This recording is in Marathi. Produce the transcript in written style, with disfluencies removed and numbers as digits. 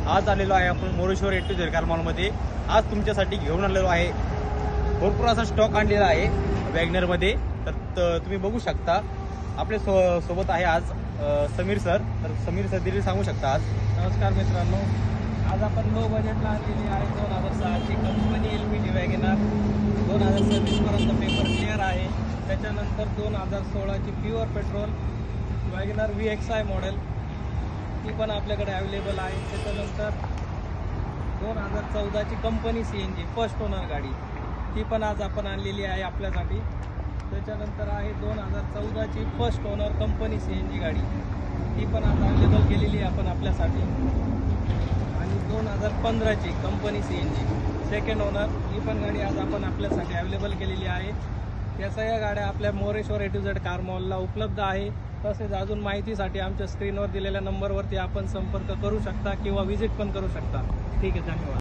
आज आलेलो आहे आपण Moreshwar A to Z car मॉलमध्ये। आज तुमच्यासाठी घेऊन आलेलो आहे, भरपूर असा स्टॉक आणलेला आहे वॅगनर मध्ये। तर तुम्ही बघू शकता आपल्या सोबत आहे आज समीर सर। तर समीर सर दिली सांगू शकता आज। नमस्कार मित्रांनो, आज आपण लो बजेटला आणलेली आहे 2006 ची कंपनी LPG वॅगनर। 2026 पर्यंत पेपर क्लिअर आहे। त्याच्यानंतर 2016 ची pure petrol WagonR VXI model ती पण आपल्याकडे अवेलेबल आहे। त्याच्यानंतर 2014 ची कंपनी CNG फर्स्ट ओनर गाडी ती पण आज आपण आणलेली आहे आपल्यासाठी। त्याच्यानंतर आहे 2014 ची फर्स्ट ओनर कंपनी CNG गाडी ती पण आज अवेलेबल केलेली आहे आपण आपल्यासाठी। आणि 2015 ची कंपनी CNG सेकंड ओनर ही पण गाडी आज आपण आपल्यासाठी अवेलेबल केलेली आहे। या सगळ्या गाड्या आपल्या Moreshwar A to Z car मॉलला उपलब्ध आहे। तसेच अजून माहितीसाठी आमच्या स्क्रीनवर दिलेल्या नंबरवरती आपण संपर्क करू शकता किंवा व्हिजिट पण करू शकता। ठीक आहे, धन्यवाद।